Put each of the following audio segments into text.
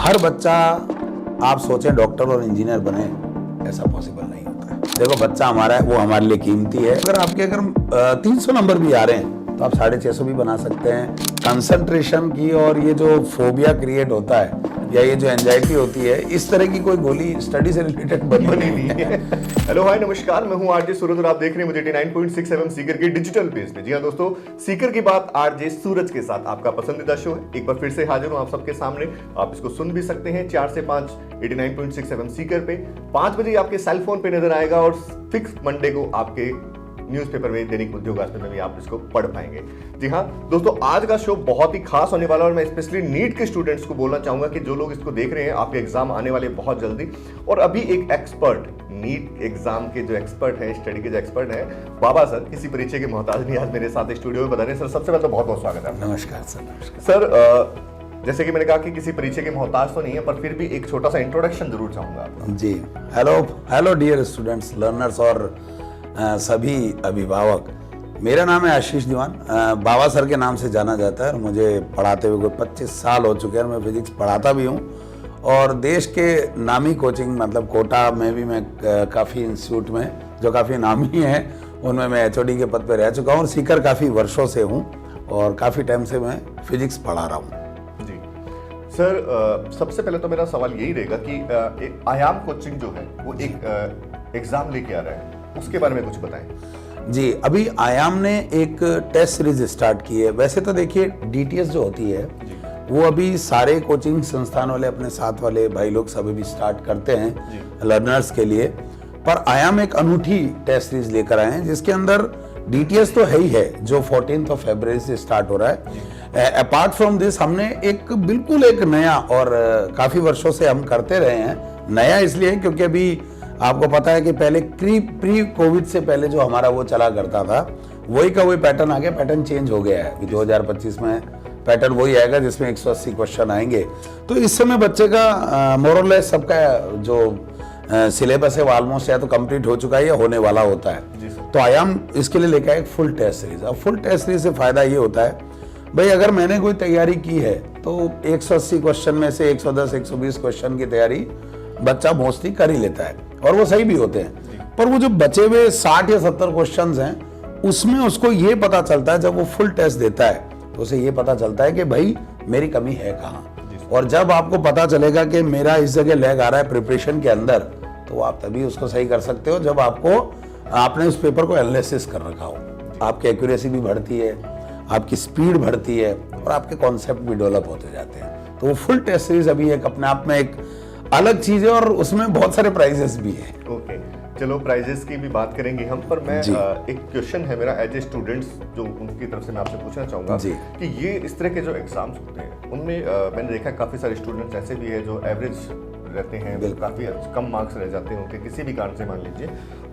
हर बच्चा आप सोचें डॉक्टर और इंजीनियर बने, ऐसा पॉसिबल नहीं होता है। देखो बच्चा हमारा है, वो हमारे लिए कीमती है। अगर 300 नंबर भी आ रहे हैं तो आप 650 भी बना सकते हैं। कंसंट्रेशन की और ये जो फोबिया क्रिएट होता है या ये जो एंजाइटी होती है, इस तरह की कोई गोली स्टडी से रिलेटेड बनी नहीं है। हेलो हाय नमस्कार, मैं हूं आरजे सूरज और आप देख रहे हैं मुझे 89.6 FM सीकर के डिजिटल पेज पे। जी हाँ दोस्तों, सीकर की बात आरजे सूरज के साथ आपका पसंदीदा शो है। एक बार फिर से हाजिर हूं आप सबके सामने। आप इसको सुन भी सकते हैं 4 से 5 89.6 FM सीकर पे। 5 बजे आपके सेल फोन पे नजर आएगा और फिक्स मंडे को आपके न्यूज़पेपर में, दैनिक उद्योग आस्था में भी आप इसको पढ़ पाएंगे। जी हाँ दोस्तों, आज का शो बहुत ही खास होने वाला है और मैं स्पेशली नीट के स्टूडेंट्स को बोलना चाहूंगा कि जो लोग इसको देख रहे हैं, आपके एग्जाम आने वाले बहुत जल्दी। और अभी एक एक्सपर्ट, नीट एग्जाम के जो एक्सपर्ट है, स्टडी के जो एक्सपर्ट है, बाबा सर, किसी परिचय के मोहताज नहीं, आज मेरे साथ स्टूडियो में बता रहे हैं। सर सबसे पहले तो बहुत बहुत स्वागत है। नमस्कार सर। नमस्कार सर, जैसे कि मैंने कहा कि किसी परिचय के मोहताज तो नहीं है, पर फिर भी एक छोटा सा इंट्रोडक्शन जरूर चाहूंगा जी। हेलो डियर स्टूडेंट्स, लर्नर्स और सभी अभिभावक। मेरा नाम है आशीष दीवान, बाबा सर के नाम से जाना जाता है और मुझे पढ़ाते हुए 25 साल हो चुके हैं। मैं फिजिक्स पढ़ाता भी हूँ और देश के नामी कोचिंग, मतलब कोटा में भी मैं काफ़ी इंस्टीट्यूट में जो काफ़ी नामी हैं उनमें मैं HOD के पद पर रह चुका हूँ और सीकर काफ़ी वर्षों से हूँ और काफ़ी टाइम से मैं फिजिक्स पढ़ा रहा हूँ। जी सर, सबसे पहले तो मेरा सवाल यही रहेगा कि आयाम कोचिंग जो है वो एक एग्जाम लेके आ रहा है, उसके बारे में कुछ बताएं। जी, अभी आयाम ने एक टेस्ट सीरीज स्टार्ट की है। वैसे तो देखिए DTS जो होती है वो अभी सारे कोचिंग संस्थान वाले अपने साथ वाले भाई लोग सब भी स्टार्ट करते हैं लर्नर्स के लिए, पर आयाम एक अनूठी टेस्ट सीरीज लेकर आए हैं जिसके अंदर DTS तो है ही है, जो 14 फरवरी से स्टार्ट हो रहा है। अपार्ट फ्रॉम दिस हमने बिल्कुल एक नया, और काफी वर्षों से हम करते रहे हैं, नया इसलिए क्योंकि अभी आपको पता है कि पहले प्री कोविड से पहले जो हमारा वो चला करता था, वही का वही पैटर्न आ गया। पैटर्न चेंज हो गया है, 2025 में पैटर्न वही आएगा जिसमें 180 क्वेश्चन आएंगे। तो इस समय बच्चे का मोरलेस सबका जो सिलेबस है वो ऑलमोस्ट या तो कंप्लीट हो चुका है या होने वाला होता है। तो आयाम इसके लिए लेकर एक फुल टेस्ट सीरीज। अब फुल टेस्ट सीरीज से फायदा ये होता है भाई, अगर मैंने कोई तैयारी की है तो 180 क्वेश्चन में से 110-120 क्वेश्चन की तैयारी बच्चा मोस्टली कर ही लेता है और वो सही भी होते हैं। पर वो जो बचे हुए 60 या 70 क्वेश्चंस हैं, उसमें उसको ये पता चलता है, जब वो फुल टेस्ट देता है तो उसे ये पता चलता है कि भाई मेरी कमी है कहाँ। और जब आपको पता चलेगा कि मेरा इस जगह लैग आ रहा है प्रिपरेशन के अंदर, तो आप तभी उसको सही कर सकते हो जब आपने उस पेपर को एनालिसिस कर रखा हो। आपकी एक्यूरेसी भी बढ़ती है, आपकी स्पीड बढ़ती है और आपके कॉन्सेप्ट भी डेवलप होते जाते हैं। तो वो फुल टेस्ट सीरीज अभी एक अपने आप में एक अलग चीज है और उसमें बहुत सारे प्राइजेस भी हैं। ओके, चलो प्राइजेस की भी बात करेंगे हम, पर मैं एक क्वेश्चन है मेरा एज ए स्टूडेंट्स, जो उनकी तरफ से मैं आपसे पूछना चाहूंगा कि ये इस तरह के जो एग्जाम्स होते हैं उनमें मैंने देखा काफी सारे स्टूडेंट्स ऐसे भी है जो एवरेज रहते हैं, काफी कम मार्क्स रह जाते हैं उनके किसी भी कारण से, मान लीजिए,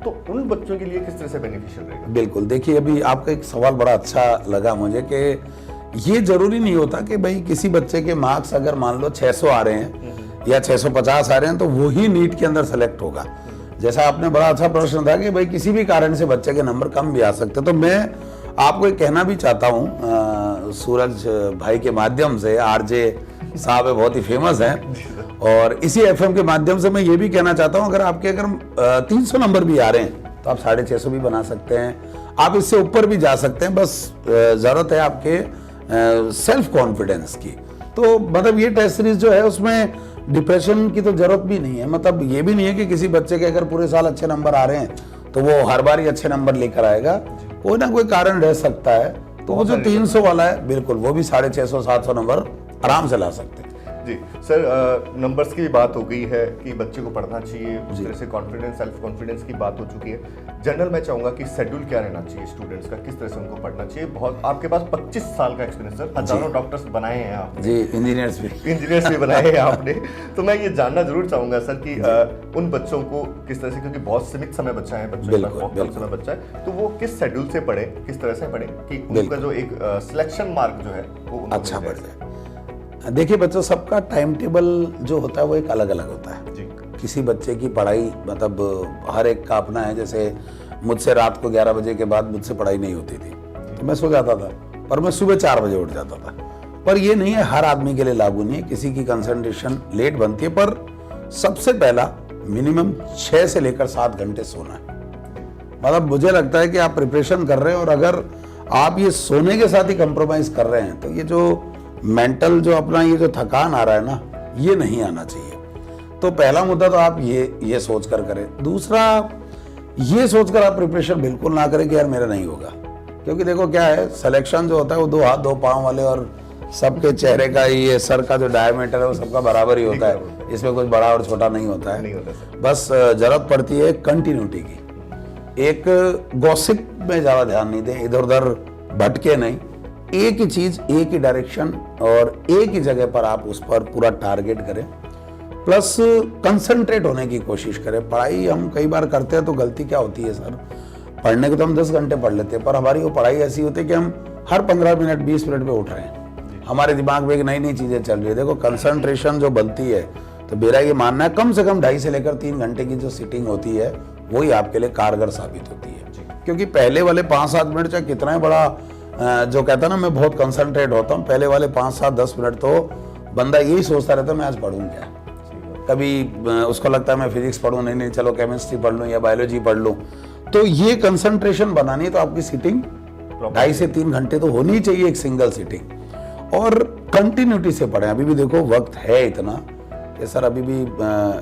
तो उन बच्चों के लिए किस तरह से बेनिफिशियल रहेगा? बिल्कुल, देखिए अभी आपका एक सवाल बड़ा अच्छा लगा मुझे कि ये जरूरी नहीं होता कि भाई किसी बच्चे के मार्क्स अगर मान लो 600 आ रहे हैं या 650 आ रहे हैं तो वही नीट के अंदर सेलेक्ट होगा। जैसा आपने बड़ा अच्छा प्रश्न था कि भाई किसी भी कारण से बच्चे के नंबर कम भी आ सकते हैं। तो मैं आपको एक कहना भी चाहता हूँ सूरज भाई के माध्यम से, आरजे साहब है, बहुत ही फेमस हैं, और इसी FM के माध्यम से मैं ये भी कहना चाहता हूँ, अगर 300 नंबर भी आ रहे हैं तो आप 650 भी बना सकते हैं, आप इससे ऊपर भी जा सकते हैं। बस जरूरत है आपके सेल्फ कॉन्फिडेंस की। तो मतलब ये टेस्ट सीरीज जो है उसमें डिप्रेशन की तो जरूरत भी नहीं है। मतलब ये भी नहीं है कि किसी बच्चे के अगर पूरे साल अच्छे नंबर आ रहे हैं तो वो हर बार ही अच्छे नंबर लेकर आएगा, कोई ना कोई कारण रह सकता है। तो वो जो 300 वाला है, बिल्कुल वो भी 650-700 नंबर आराम से ला सकते हैं। जी सर, नंबर्स की भी बात हो गई है कि बच्चे को पढ़ना चाहिए, उस तरह से कॉन्फिडेंस, सेल्फ कॉन्फिडेंस की बात हो चुकी है। जनरल मैं चाहूंगा कि शेड्यूल क्या रहना चाहिए स्टूडेंट्स का, किस तरह से उनको पढ़ना चाहिए? बहुत आपके पास 25 साल का एक्सपीरियंस सर, हजारों डॉक्टर्स बनाए हैं आपने, जी, इंजीनियर्स भी बनाए हैं आपने। तो मैं ये जानना जरूर चाहूंगा सर कि उन बच्चों को किस तरह से, क्योंकि बहुत सीमित समय बच्चा है, बच्चों का बहुत कम समय बच्चा है, तो वो किस शेड्यूल से पढ़े, किस तरह से पढ़े कि उनका जो एक सिलेक्शन मार्क जो है वो अच्छा बढ़ जाए। देखिए बच्चों, सबका टाइम टेबल जो होता है वो एक अलग अलग होता है जी। किसी बच्चे की पढ़ाई, मतलब हर एक का अपना है। जैसे मुझसे रात को 11 बजे के बाद मुझसे पढ़ाई नहीं होती थी तो मैं सो जाता था, पर मैं सुबह 4 बजे उठ जाता था। पर ये नहीं है हर आदमी के लिए लागू नहीं है, किसी की कंसंट्रेशन लेट बनती है। पर सबसे पहला मिनिमम 6 से लेकर 7 घंटे सोना है। मतलब मुझे लगता है कि आप प्रिपरेशन कर रहे हैं और अगर आप ये सोने के साथ ही कंप्रोमाइज कर रहे हैं तो ये जो मेंटल जो अपना ये जो थकान आ रहा है ना, ये नहीं आना चाहिए। तो पहला मुद्दा तो आप ये सोच कर करें। दूसरा, ये सोचकर आप प्रिपरेशन बिल्कुल ना करें कि यार मेरा नहीं होगा, क्योंकि देखो क्या है, सिलेक्शन जो होता है वो 2 हाथ 2 पांव वाले और सबके चेहरे का ये सर का जो डायमीटर है वो सबका बराबर ही होता है, इसमें कुछ बड़ा और छोटा नहीं होता है। बस जरूरत पड़ती है कंटिन्यूटी की। एक गॉसिप में ज्यादा ध्यान नहीं दें, इधर उधर भटके नहीं, एक ही चीज, एक ही डायरेक्शन और एक ही जगह पर आप उस पर पूरा टारगेट करें। प्लस कंसंट्रेट होने की कोशिश करें। पढ़ाई हम कई बार करते हैं तो गलती क्या होती है सर, पढ़ने को तो हम 10 घंटे पढ़ लेते हैं, पर हमारी वो पढ़ाई ऐसी होती है कि हम हर 15 मिनट 20 मिनट पे उठ रहे हैं, हमारे दिमाग में एक नई नई चीजें चल रही है। देखो कंसंट्रेशन जो बनती है, तो मेरा ये मानना है कम से कम 2.5 से लेकर 3 घंटे की जो सिटिंग होती है वही आपके लिए कारगर साबित होती है। क्योंकि पहले वाले 5-7 मिनट चाहे कितना ही बड़ा जो कहता है ना मैं बहुत कंसंट्रेट होता हूँ, पहले वाले 5-7-10 मिनट तो बंदा यही सोचता रहता है मैं आज पढ़ूँ क्या। कभी उसको लगता है मैं फिजिक्स पढ़ूँ, नहीं चलो केमिस्ट्री पढ़ लूँ या बायोलॉजी पढ़ लूँ। तो ये कंसंट्रेशन बनानी है तो आपकी सिटिंग 2.5 से 3 घंटे तो होनी चाहिए, एक सिंगल सिटिंग। और कंटिन्यूटी से पढ़ें। अभी भी देखो वक्त है इतना कि सर अभी भी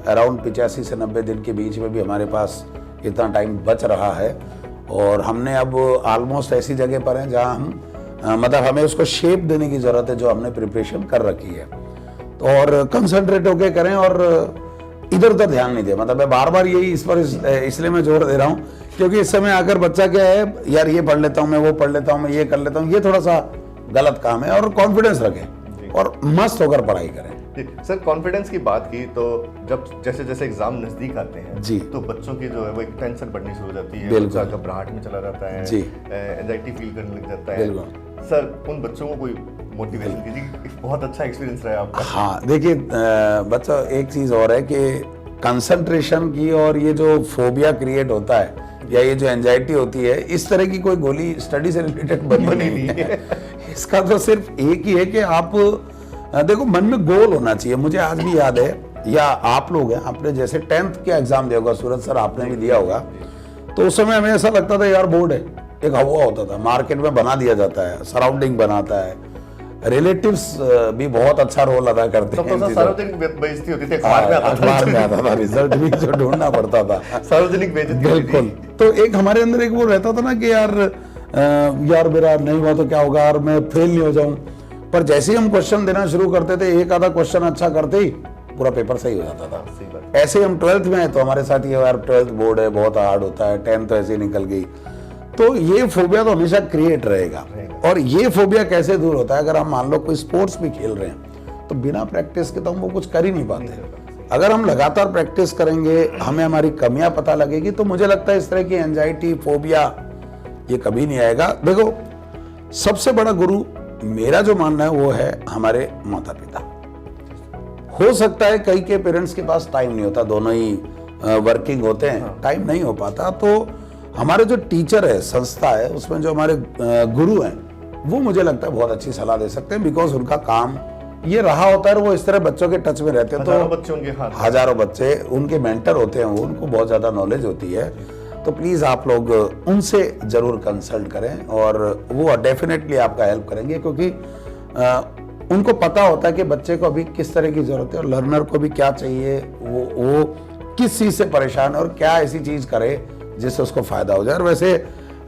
अराउंड 85 से 90 दिन के बीच में भी हमारे पास इतना टाइम बच रहा है और हमने अब ऑलमोस्ट ऐसी जगह पर हैं जहां हम मतलब हमें उसको शेप देने की जरूरत है जो हमने प्रिपरेशन कर रखी है। तो और कंसंट्रेट होके करें और इधर उधर ध्यान नहीं दे। मतलब मैं बार बार यही इस पर इसलिए मैं जोर दे रहा हूँ क्योंकि इस समय आकर बच्चा क्या है, यार ये पढ़ लेता हूँ, मैं वो पढ़ लेता हूँ, मैं ये कर लेता हूँ, ये थोड़ा सा गलत काम है। और कॉन्फिडेंस रखें और मस्त होकर पढ़ाई करें। सर कॉन्फिडेंस की बात की तो जब जैसे जैसे एग्जाम नजदीक आते हैं जी, तो बच्चों की जो है वो एक टेंशन बढ़नी शुरू हो जाती है, बिल्कुल घबराहट में चला जाता है जी, एंजाइटी फील करने लग जाता है। सर उन बच्चों को कोई मोटिवेशन कीजिए, बहुत अच्छा एक्सपीरियंस रहा है आपका। हाँ देखिए बच्चों, एक चीज और है कि कंसंट्रेशन की और ये जो फोबिया क्रिएट होता है या ये जो एंजाइटी होती है, इस तरह की कोई गोली स्टडी से रिलेटेड बनी नहीं है। इसका तो सिर्फ एक ही है कि आप देखो मन में गोल होना चाहिए। मुझे आज भी याद है, या आप लोग हैं, आपने जैसे 10th का एग्जाम दिया होगा, सूरज सर आपने भी दिया होगा, तो उस समय हमें ऐसा लगता था यार बोर्ड है, एक हवा होता था, मार्केट में बना दिया जाता है, सराउंडिंग बनाता है, रिलेटिव्स भी बहुत अच्छा रोल अदा करते हैं। सार्वजनिक बेइज्जती होती थी, अखबार में आता था, रिजल्ट भी जो ढूंढना पड़ता था, सार्वजनिक बेइज्जती। बिल्कुल। तो एक हमारे अंदर एक वो रहता था ना कि यार मेरा नहीं हुआ तो क्या होगा, और मैं फेल नहीं हो जाऊं। पर जैसे ही हम क्वेश्चन देना शुरू करते थे, एक आधा क्वेश्चन अच्छा करते ही पूरा पेपर सही हो जाता था। ऐसे हम 12th में हैं तो हमारे साथ ये यार 12th बोर्ड है, बहुत हार्ड होता है, 10th तो ऐसे ही निकल गई। तो ये फोबिया तो हमेशा क्रिएट रहेगा। और ये फोबिया कैसे दूर होता है, अगर हम मान लो कोई स्पोर्ट्स भी खेल रहे हैं तो बिना प्रैक्टिस के तो हम वो कुछ कर ही नहीं पाते। अगर हम लगातार प्रैक्टिस करेंगे, हमें हमारी कमियां पता लगेगी, तो मुझे लगता है इस तरह की एंजाइटी फोबिया ये कभी नहीं आएगा। देखो सबसे बड़ा गुरु मेरा जो मानना है वो है हमारे माता पिता। हो सकता है कई के पेरेंट्स के पास टाइम नहीं होता, दोनों ही वर्किंग होते हैं, टाइम नहीं हो पाता, तो हमारे जो टीचर है, संस्था है, उसमें जो हमारे गुरु हैं, वो मुझे लगता है बहुत अच्छी सलाह दे सकते हैं। बिकॉज उनका काम ये रहा होता है, वो इस तरह बच्चों के टच में रहते हैं, तो बच्चे उनके हाथ, हजारों बच्चे उनके मेंटर होते हैं, वो उनको बहुत ज्यादा नॉलेज होती है। तो प्लीज आप लोग उनसे जरूर कंसल्ट करें और वो डेफिनेटली आपका हेल्प करेंगे, क्योंकि उनको पता होता है कि बच्चे को अभी किस तरह की जरूरत है और लर्नर को भी क्या चाहिए, वो किस चीज से परेशान है और क्या ऐसी चीज करे जिससे उसको फायदा हो जाए। और वैसे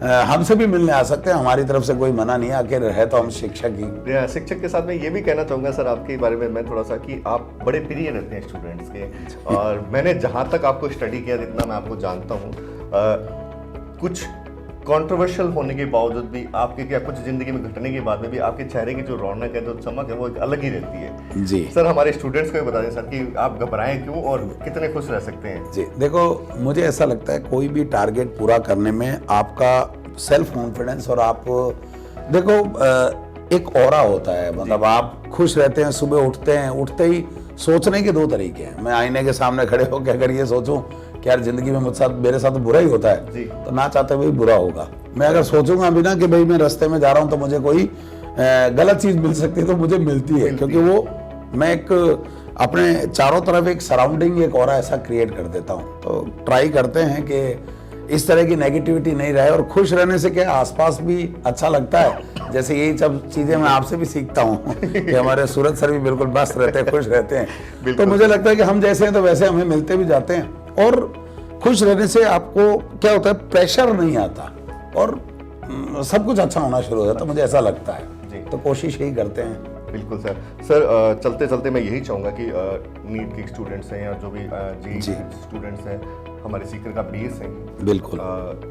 हमसे भी मिलने आ सकते हैं, हमारी तरफ से कोई मना नहीं है, आखिर है तो हम शिक्षक ही। शिक्षक के साथ मैं ये भी कहना चाहूंगा सर आपके बारे में मैं थोड़ा सा, कि आप बड़े प्रिय रहते हैं स्टूडेंट्स के, और मैंने जहां तक आपको स्टडी किया, जितना मैं आपको जानता हूँ, कुछ कंट्रोवर्शियल होने के बावजूद भी आपके क्या कुछ जिंदगी में घटने के बाद में भी आपके चेहरे की जो रौनक है, जो चमक है, वो एक अलग ही रहती है। जी सर हमारे स्टूडेंट्स को भी बता दें सर कि आप घबराएं क्यों और कितने खुश रह सकते हैं। जी देखो, मुझे ऐसा लगता है कोई भी टारगेट पूरा करने में आपका सेल्फ कॉन्फिडेंस और आप देखो एक ऑरा होता है, मतलब आप खुश रहते हैं, सुबह उठते हैं, उठते ही सोचने के 2 तरीके हैं। मैं आईने के सामने खड़े होकर अगर ये सोचूं कि यार जिंदगी में मेरे साथ बुरा ही होता है, तो ना चाहते हुए बुरा होगा। मैं अगर सोचूंगा भी ना कि भाई मैं रास्ते में जा रहा हूं तो मुझे कोई गलत चीज मिल सकती है तो मुझे मिलती है, क्योंकि वो मैं एक अपने चारों तरफ एक सराउंडिंग एक ऑरा ऐसा क्रिएट कर देता हूँ। तो ट्राई करते हैं कि इस तरह की नेगेटिविटी नहीं रहे, और खुश रहने से क्या आसपास भी अच्छा लगता है। जैसे यही सब चीजें मैं आपसे भी सीखता हूँ कि हमारे सूरज सर भी बिल्कुल मस्त रहते हैं, खुश रहते हैं। तो मुझे लगता है कि हम जैसे हैं तो वैसे हमें मिलते भी जाते हैं। और खुश रहने से आपको क्या होता है, प्रेशर नहीं आता और सब कुछ अच्छा होना शुरू हो जाता है, मुझे ऐसा लगता है। तो कोशिश यही करते हैं। बिल्कुल सर। सर चलते चलते मैं यही चाहूँगा कि नीट के स्टूडेंट्स हैं या जो भी जी स्टूडेंट्स हैं, हमारे सीकर का बेस है। बिल्कुल।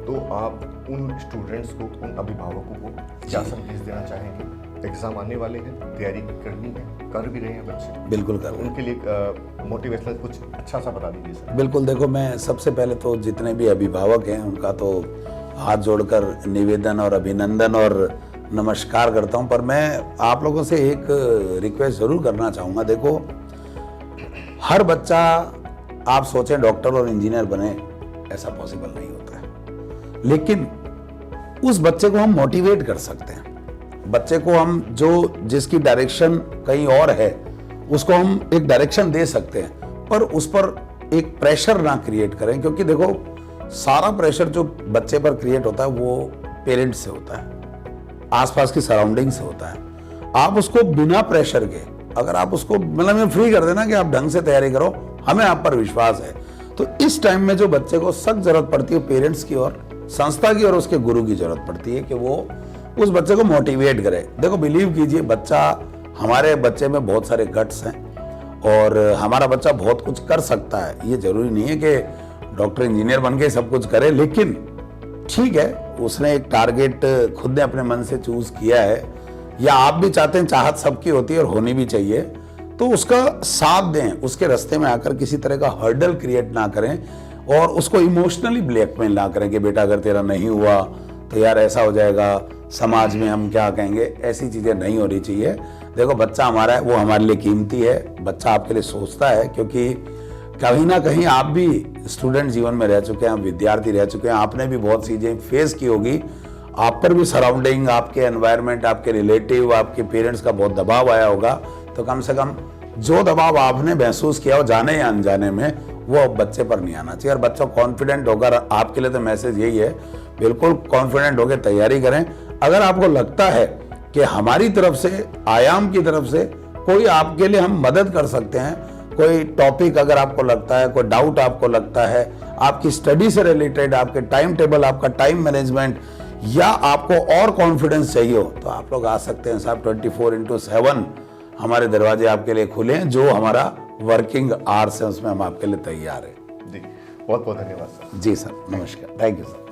तो आप उन स्टूडेंट्स को, उन अभिभावकों को क्या संदेश देना चाहेंगे? एग्जाम आने वाले हैं, तैयारी करनी है, कर भी रहे हैं बच्चे, बिल्कुल कर रहे हैं। उनके लिए मोटिवेशनल कुछ अच्छा सा बता दीजिए सर। बिल्कुल, देखो मैं सबसे पहले तो जितने भी अभिभावक हैं उनका तो हाथ जोड़कर निवेदन और अभिनंदन और नमस्कार करता हूं, पर मैं आप लोगों से एक रिक्वेस्ट जरूर करना चाहूँगा। देखो, हर बच्चा आप सोचें डॉक्टर और इंजीनियर बने, ऐसा पॉसिबल नहीं होता है, लेकिन उस बच्चे को हम मोटिवेट कर सकते हैं। बच्चे को हम जो जिसकी डायरेक्शन कहीं और है उसको हम एक डायरेक्शन दे सकते हैं, पर उस पर एक प्रेशर ना क्रिएट करें, क्योंकि देखो सारा प्रेशर जो बच्चे पर क्रिएट होता है वो पेरेंट्स से होता है, आसपास की सराउंडिंग से होता है। आप उसको बिना प्रेशर के अगर आप उसको मतलब फ्री कर देना कि आप ढंग से तैयारी करो, हमें आप पर विश्वास है, तो इस टाइम में जो बच्चे को सख्त जरूरत पड़ती है पेरेंट्स की और संस्था की और उसके गुरु की जरूरत पड़ती है कि वो उस बच्चे को मोटिवेट करे। देखो बिलीव कीजिए, बच्चा, हमारे बच्चे में बहुत सारे गट्स हैं और हमारा बच्चा बहुत कुछ कर सकता है। ये जरूरी नहीं है कि डॉक्टर इंजीनियर बन के सब कुछ करे, लेकिन ठीक है, उसने एक टारगेट खुद ने अपने मन से चूज किया है, या आप भी चाहते हैं, चाहत सबकी होती है और होनी भी चाहिए, तो उसका साथ दें, उसके रास्ते में आकर किसी तरह का हर्डल क्रिएट ना करें और उसको इमोशनली ब्लैकमेल ना करें कि बेटा अगर तेरा नहीं हुआ तो यार ऐसा हो जाएगा, समाज में हम क्या कहेंगे, ऐसी चीजें नहीं होनी चाहिए। देखो बच्चा हमारा है, वो हमारे लिए कीमती है, बच्चा आपके लिए सोचता है, क्योंकि कहीं ना कहीं आप भी स्टूडेंट जीवन में रह चुके हैं, आप विद्यार्थी रह चुके हैं, आपने भी बहुत चीजें फेस की होगी, आप पर भी सराउंडिंग, आपके एनवायरनमेंट, आपके रिलेटिव, आपके पेरेंट्स का बहुत दबाव आया होगा, तो कम से कम जो दबाव आपने महसूस किया हो जाने या अनजाने में, वो अब बच्चे पर नहीं आना चाहिए। और बच्चा कॉन्फिडेंट होकर, आपके लिए तो मैसेज यही है, बिल्कुल कॉन्फिडेंट होकर तैयारी करें। अगर आपको लगता है कि हमारी तरफ से, आयाम की तरफ से कोई आपके लिए हम मदद कर सकते हैं, कोई टॉपिक अगर आपको लगता है, कोई डाउट आपको लगता है, आपकी स्टडी से रिलेटेड, आपके टाइम टेबल, आपका टाइम मैनेजमेंट, या आपको और कॉन्फिडेंस चाहिए हो, तो आप लोग आ सकते हैं साहब। 24/7 हमारे दरवाजे आपके लिए खुले हैं, जो हमारा वर्किंग आवर्स है उसमें हम आपके लिए तैयार हैं। जी, बहुत बहुत धन्यवाद सर। जी सर, नमस्कार, थैंक यू सर।